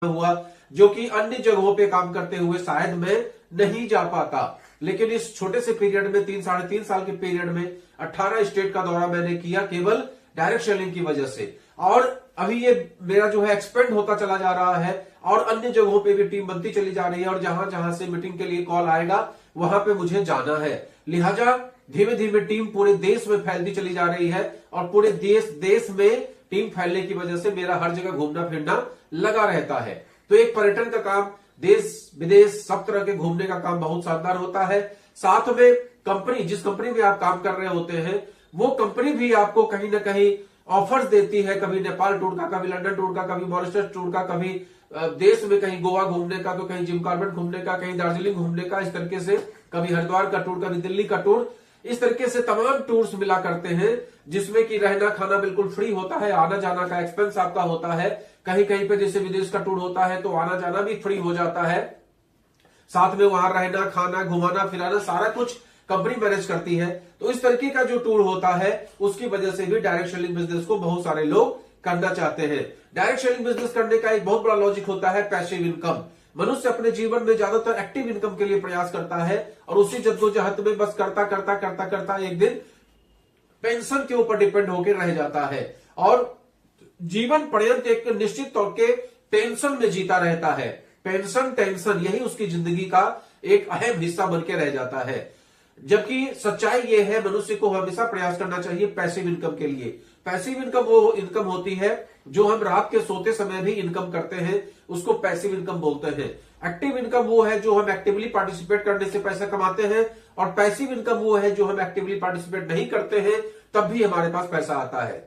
हुआ, जो कि अन्य जगहों पे काम करते हुए शायद मैं नहीं जा पाता। लेकिन इस छोटे से पीरियड में 3 साढ़े 3 साल के पीरियड में 18 स्टेट का दौरा मैंने किया केवल डायरेक्ट सेलिंग की वजह से। और अभी ये मेरा जो है एक्सपेंड होता चला जा रहा है और अन्य जगहों पे भी टीम बनती चली जा रही है और जहां जहां से मीटिंग के लिए कॉल आएगा वहां पे मुझे जाना है। लिहाजा धीमे धीमे टीम पूरे देश में फैलती चली जा रही है और पूरे देश में टीम फैलने की वजह से मेरा हर जगह घूमना फिरना लगा रहता है। तो एक पर्यटन का काम, देश विदेश सब तरह के घूमने का काम बहुत शानदार होता है। साथ में कंपनी, जिस कंपनी में आप काम कर रहे होते हैं वो कंपनी भी आपको कहीं ना कहीं ऑफर्स देती है, कभी नेपाल टूर का, कभी लंदन टूर का, कभी मॉरिशस टूर का, कभी देश में कहीं गोवा घूमने का, तो कहीं जिम कॉर्बेट घूमने का, कहीं दार्जिलिंग घूमने का, इस तरीके से कभी हरिद्वार का टूर, कभी दिल्ली का टूर, इस तरीके से तमाम टूर्स मिला करते हैं जिसमें कि रहना खाना बिल्कुल फ्री होता है, आना जाना का एक्सपेंस आपका होता है। कहीं कहीं पे जैसे विदेश का टूर होता है तो आना जाना भी फ्री हो जाता है, साथ में वहां रहना खाना घुमाना फिराना सारा कुछ कंपनी मैनेज करती है। तो इस तरीके का जो टूर होता है उसकी वजह से भी डायरेक्ट सेलिंग बिजनेस को बहुत सारे लोग करना चाहते हैं। डायरेक्ट सेलिंग बिजनेस करने का एक बहुत बड़ा लॉजिक होता है पैसिव इनकम। मनुष्य अपने जीवन में ज्यादातर एक्टिव इनकम के लिए प्रयास करता है और उसी जद्दोजहद में बस करता करता करता करता एक दिन पेंशन के ऊपर डिपेंड होकर रह जाता है और जीवन पर्यंत एक निश्चित तौर के टेंशन में जीता रहता है। पेंशन टेंशन यही उसकी जिंदगी का एक अहम हिस्सा बन के रह जाता है। जबकि सच्चाई यह है मनुष्य को हमेशा प्रयास करना चाहिए पैसिव इनकम के लिए। पैसिव इनकम वो इनकम होती है जो हम रात के सोते समय भी इनकम करते हैं, उसको पैसिव इनकम बोलते हैं। एक्टिव इनकम वो है जो हम एक्टिवली पार्टिसिपेट करने से पैसा कमाते हैं और पैसिव इनकम वो है जो हम एक्टिवली पार्टिसिपेट नहीं करते हैं तब भी हमारे पास पैसा आता है।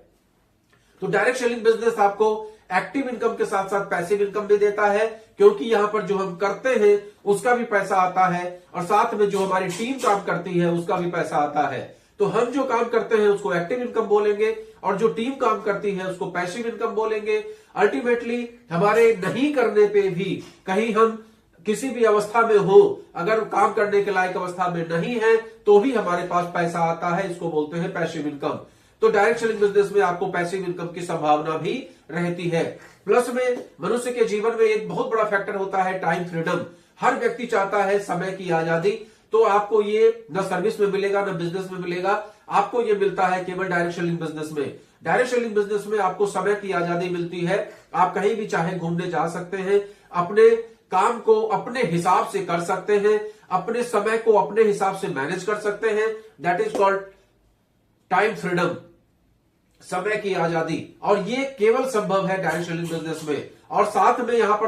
तो डायरेक्ट सेलिंग बिजनेस आपको एक्टिव इनकम के साथ साथ पैसिव इनकम भी देता है, क्योंकि यहां पर जो हम करते हैं उसका भी पैसा आता है और साथ में जो हमारी टीम काम करती है उसका भी पैसा आता है। तो हम जो काम करते हैं उसको एक्टिव इनकम बोलेंगे और जो टीम काम करती है उसको पैसिव इनकम बोलेंगे। अल्टीमेटली हमारे नहीं करने पे भी कहीं हम किसी भी अवस्था में हो, अगर काम करने के लायक अवस्था में नहीं है तो भी हमारे पास पैसा आता है, इसको बोलते हैं पैसिव इनकम। तो डायरेक्ट सेलिंग बिजनेस में आपको पैसिव इनकम की संभावना भी रहती है। प्लस में मनुष्य के जीवन में एक बहुत बड़ा फैक्टर होता है टाइम फ्रीडम। हर व्यक्ति चाहता है समय की आजादी, तो आपको ये न सर्विस में मिलेगा न बिजनेस में मिलेगा, आपको ये मिलता है केवल डायरेक्ट सेलिंग बिजनेस में। डायरेक्ट सेलिंग बिजनेस में आपको समय की आजादी मिलती है, आप कहीं भी चाहे घूमने जा सकते हैं, अपने काम को अपने हिसाब से कर सकते हैं, अपने समय को अपने हिसाब से मैनेज कर सकते हैं। That is called time freedom, समय की आजादी। और ये केवल संभव है डायरेक्ट सेलिंग बिजनेस में। और साथ में यहां पर